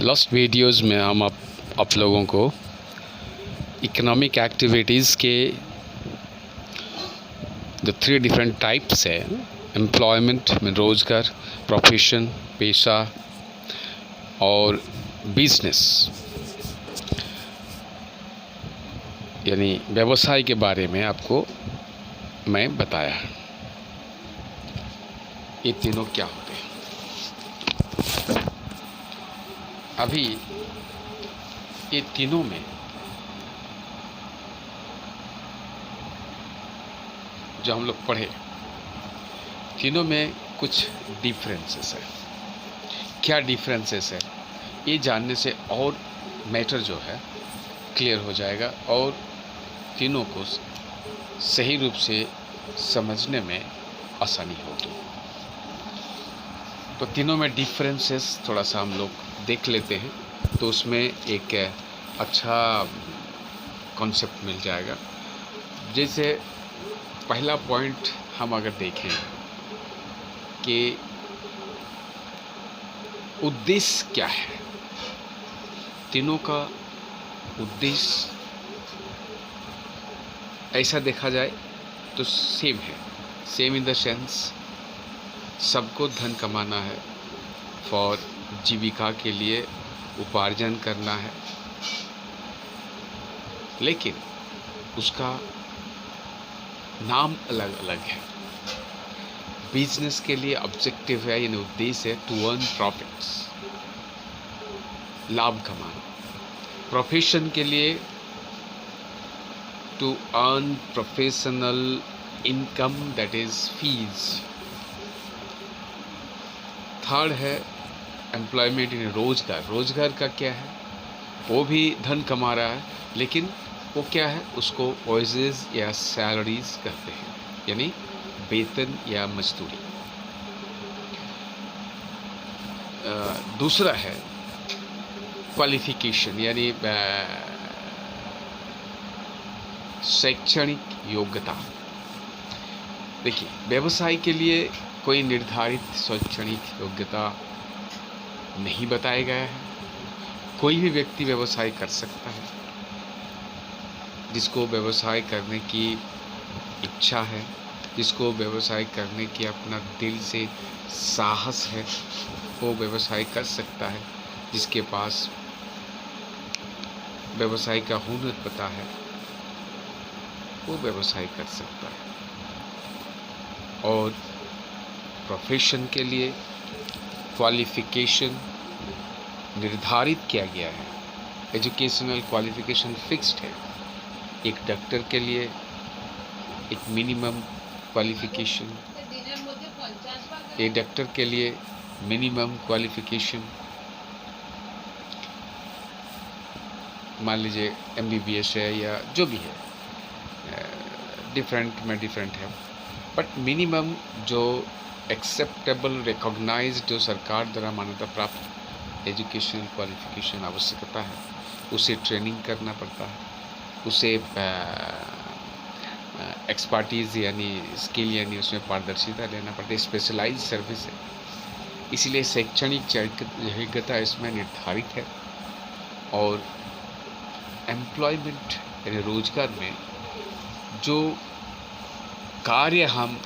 Last videos में हम आप लोगों को इकोनॉमिक एक्टिविटीज़ के जो 3 डिफरेंट टाइप्स है, एम्प्लॉयमेंट में रोज़गार, प्रोफेशन पेशा और बिजनेस यानी व्यवसाय के बारे में आपको मैं बताया। ये तीनों क्या होते हैं? अभी ये तीनों में जो हम लोग पढ़े, तीनों में कुछ डिफरेंसेस है। क्या डिफरेंसेस है, ये जानने से और मैटर जो है क्लियर हो जाएगा और तीनों को सही रूप से समझने में आसानी होगी। तो तीनों में डिफरेंसेस थोड़ा सा हम लोग देख लेते हैं, तो उसमें एक अच्छा कॉन्सेप्ट मिल जाएगा। जैसे पहला पॉइंट हम अगर देखें कि उद्देश्य क्या है, तीनों का उद्देश्य ऐसा देखा जाए तो सेम है। सेम इन द सेंस सबको धन कमाना है, फॉर जीविका के लिए उपार्जन करना है, लेकिन उसका नाम अलग अलग है। बिजनेस के लिए ऑब्जेक्टिव है, यानी उद्देश्य है टू अर्न प्रॉफिट्स, लाभ कमाना। प्रोफेशन के लिए to earn professional income, that is fees. Third है एम्प्लॉयमेंट इन रोजगार। रोजगार का क्या है, वो भी धन कमा रहा है, लेकिन वो क्या है, उसको वेजेस या सैलरीज कहते हैं, यानी वेतन या मजदूरी। दूसरा है क्वालिफिकेशन, यानी शैक्षणिक योग्यता। देखिए, व्यवसाय के लिए कोई निर्धारित शैक्षणिक योग्यता नहीं बताया गया है। कोई भी व्यक्ति व्यवसाय कर सकता है, जिसको व्यवसाय करने की इच्छा है, जिसको व्यवसाय करने की अपना दिल से साहस है, वो व्यवसाय कर सकता है। जिसके पास व्यवसाय का हुनर पता है, वो व्यवसाय कर सकता है। और प्रोफेशन के लिए क्वालिफिकेशन निर्धारित किया गया है, एजुकेशनल क्वालिफिकेशन फिक्स्ड है। एक डॉक्टर के लिए एक मिनिमम क्वालिफिकेशन, एक डॉक्टर के लिए मिनिमम क्वालिफिकेशन, मान लीजिए MBBS है या जो भी है, डिफरेंट में डिफरेंट है, बट मिनिमम जो एक्सेप्टेबल रिकॉग्नाइज्ड, जो सरकार द्वारा मान्यता प्राप्त एजुकेशनल क्वालिफिकेशन आवश्यकता है, उसे ट्रेनिंग करना पड़ता है, उसे एक्सपर्टीज़ यानी स्किल, यानी उसमें पारदर्शिता लेना पड़ता है, स्पेशलाइज सर्विस है। इसलिए शैक्षणिक योग्यता इसमें निर्धारित है। और एम्प्लॉयमेंट यानी रोजगार में जो कार्य हम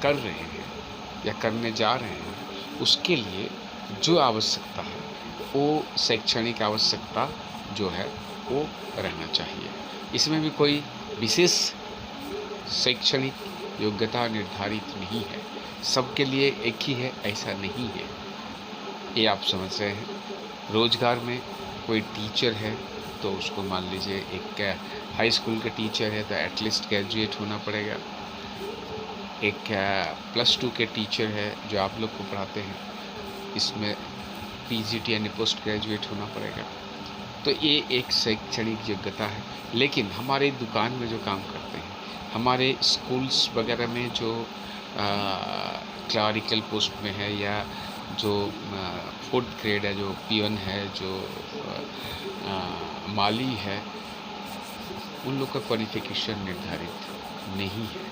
कर रहे हैं या करने जा रहे हैं, उसके लिए जो आवश्यकता है, वो शैक्षणिक आवश्यकता जो है वो रहना चाहिए। इसमें भी कोई विशेष शैक्षणिक योग्यता निर्धारित नहीं है, सबके लिए एक ही है, ऐसा नहीं है। ये आप समझ रहे हैं। रोजगार में कोई टीचर है तो उसको मान लीजिए एक हाई स्कूल के टीचर है तो एटलीस्ट ग्रेजुएट होना पड़ेगा। एक +2 के टीचर है जो आप लोग को पढ़ाते हैं, इसमें PGT यानी पोस्ट ग्रेजुएट होना पड़ेगा। तो ये एक शैक्षणिक योग्यता है। लेकिन हमारे दुकान में जो काम करते हैं, हमारे स्कूल्स वगैरह में जो क्लरिकल पोस्ट में है, या जो 4th ग्रेड है, जो पियन है, जो माली है, उन लोग का क्वालिफिकेशन निर्धारित नहीं है।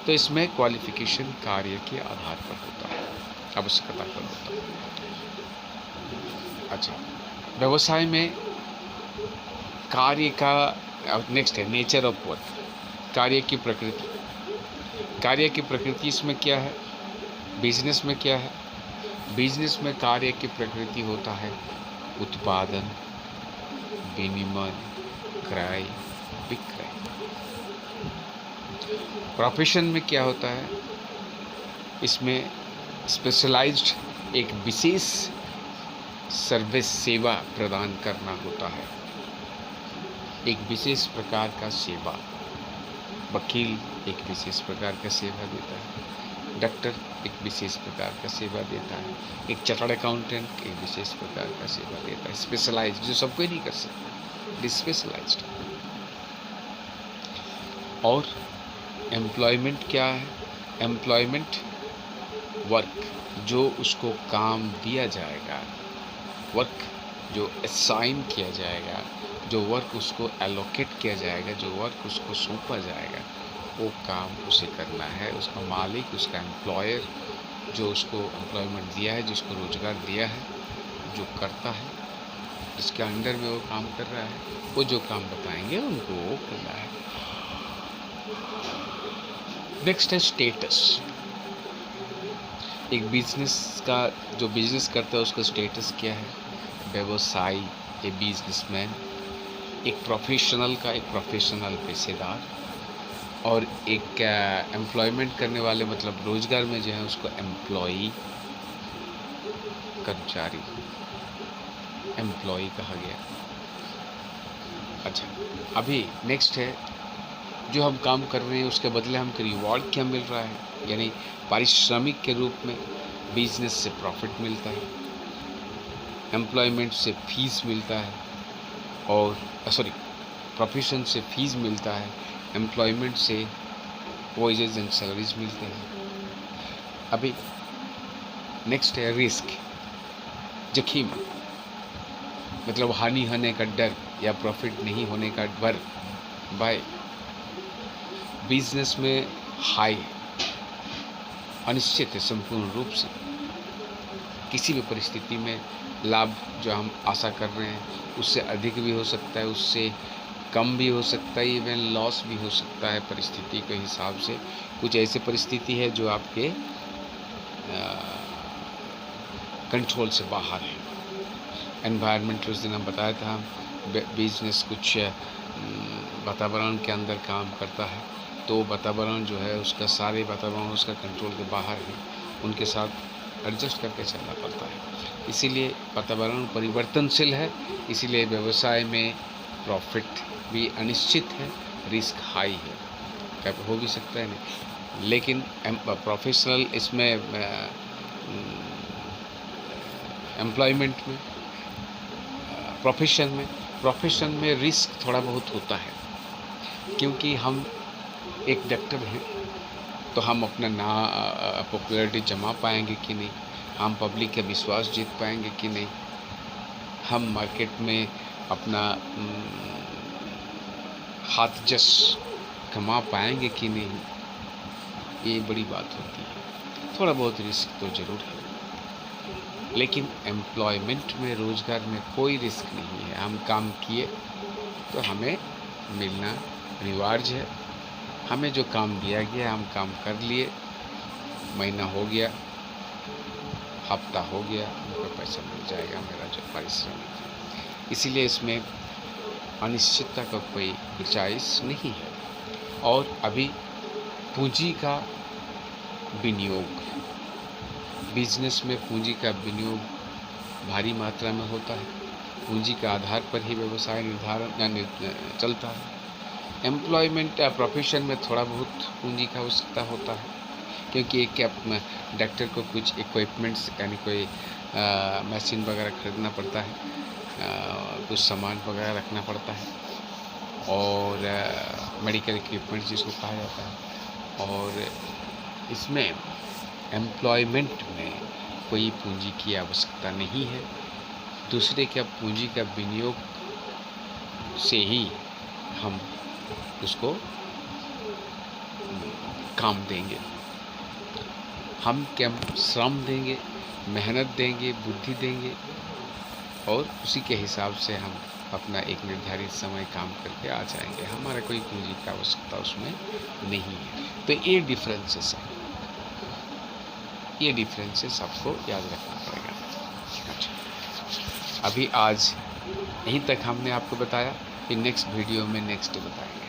तो इसमें क्वालिफिकेशन कार्य के आधार पर होता है, आवश्यकता पर होता है। अच्छा, व्यवसाय में कार्य का नेक्स्ट है नेचर ऑफ वर्क, कार्य की प्रकृति। कार्य की प्रकृति इसमें क्या है, बिजनेस में क्या है? बिजनेस में कार्य की प्रकृति होता है उत्पादन, विनिमय, क्रय, विक्रय। प्रोफेशन में क्या होता है, इसमें स्पेशलाइज्ड एक विशेष सर्विस सेवा प्रदान करना होता है, एक विशेष प्रकार का सेवा। वकील एक विशेष प्रकार का सेवा देता है, डॉक्टर एक विशेष प्रकार का सेवा देता है, एक चार्टर्ड अकाउंटेंट एक विशेष प्रकार का सेवा देता है, स्पेशलाइज्ड, जो सब कोई नहीं कर सकता, स्पेशलाइज्ड। और एम्प्लॉयमेंट क्या है? एम्प्लॉयमेंट वर्क, जो उसको काम दिया जाएगा, वर्क जो असाइन किया जाएगा, जो वर्क उसको एलोकेट किया जाएगा, जो वर्क उसको सौंपा जाएगा, वो काम उसे करना है। उसका मालिक, उसका एम्प्लॉयर, जो उसको एम्प्लॉयमेंट दिया है, जिसको रोजगार दिया है, जो करता है, जिसके अंडर में वो काम कर रहा है, वो जो काम बताएंगे उनको वो करना है। नेक्स्ट है स्टेटस। एक बिजनेस का, जो बिजनेस करता है उसका स्टेटस क्या है? व्यवसायी, ए बिजनेसमैन, एक प्रोफेशनल का, एक प्रोफेशनल पेशेदार, और एक एम्प्लॉयमेंट करने वाले, मतलब रोजगार में जो है उसको एम्प्लॉई, कर्मचारी, एम्प्लॉई कहा गया। अच्छा, अभी नेक्स्ट है, जो हम काम कर रहे हैं उसके बदले हमको रिवॉर्ड क्या मिल रहा है, यानी पारिश्रमिक के रूप में। बिजनेस से प्रॉफिट मिलता है, एम्प्लॉयमेंट से फीस मिलता है, और प्रोफेशन से फीस मिलता है, एम्प्लॉयमेंट से वेजेस एंड सैलरीज मिलते हैं। अभी नेक्स्ट है रिस्क, जोखिम, मतलब हानि होने का डर या प्रॉफिट नहीं होने का डर। बाय बिजनेस में हाई अनिश्चित है संपूर्ण रूप से, किसी भी परिस्थिति में लाभ जो हम आशा कर रहे हैं उससे अधिक भी हो सकता है, उससे कम भी हो सकता है, इवन लॉस भी हो सकता है परिस्थिति के हिसाब से। कुछ ऐसी परिस्थिति है जो आपके कंट्रोल से बाहर है। एनवायरनमेंट, उस दिन हम बताया था, बिजनेस कुछ वातावरण के अंदर काम करता है, तो वातावरण जो है उसका, सारे वातावरण उसका कंट्रोल के बाहर है, उनके साथ एडजस्ट करके चलना पड़ता है। इसीलिए वातावरण परिवर्तनशील है, इसीलिए व्यवसाय में प्रॉफिट भी अनिश्चित है, रिस्क हाई है, क्या हो भी सकता है नहीं। लेकिन प्रोफेशनल इसमें एम्प्लॉयमेंट में, प्रोफेशन में रिस्क थोड़ा बहुत होता है, क्योंकि हम एक डॉक्टर हैं तो हम अपना पॉपुलैरिटी जमा पाएंगे कि नहीं, हम पब्लिक का विश्वास जीत पाएंगे कि नहीं, हम मार्केट में अपना हाथ जस कमा पाएंगे कि नहीं, ये बड़ी बात होती है। थोड़ा बहुत रिस्क तो ज़रूर है, लेकिन एम्प्लॉयमेंट में, रोज़गार में कोई रिस्क नहीं है। हम काम किए तो हमें मिलना रिवार्ज है, हमें जो काम दिया गया हम काम कर लिए, महीना हो गया, हफ्ता हो गया, हमको पैसा मिल जाएगा, मेरा जो पारिश्रमिक है। इसीलिए इसमें अनिश्चितता का कोई गुंजाइश नहीं है। और अभी पूंजी का विनियोग, बिजनेस में पूंजी का विनियोग भारी मात्रा में होता है, पूंजी के आधार पर ही व्यवसाय निर्धारण चलता है। एम्प्लॉयमेंट या प्रोफेशन में थोड़ा बहुत पूंजी का आवश्यकता होता है, क्योंकि एक डॉक्टर को कुछ इक्विपमेंट्स, यानी कोई मशीन वगैरह खरीदना पड़ता है, कुछ सामान वगैरह रखना पड़ता है, और मेडिकल इक्विपमेंट्स जिसको कहा जाता है। और इसमें एम्प्लॉयमेंट में कोई पूंजी की आवश्यकता नहीं है, दूसरे के पूंजी का विनियोग से ही हम उसको काम देंगे। हम क्या श्रम देंगे, मेहनत देंगे, बुद्धि देंगे, और उसी के हिसाब से हम अपना एक निर्धारित समय काम करके आ जाएंगे। हमारा कोई पूंजी की आवश्यकता उसमें नहीं है। तो ये डिफरेंसेस है, ये डिफरेंसेस आपको याद रखना पड़ेगा। अच्छा, अभी आज यहीं तक हमने आपको बताया, फिर नेक्स्ट वीडियो में नेक्स्ट बताएंगे।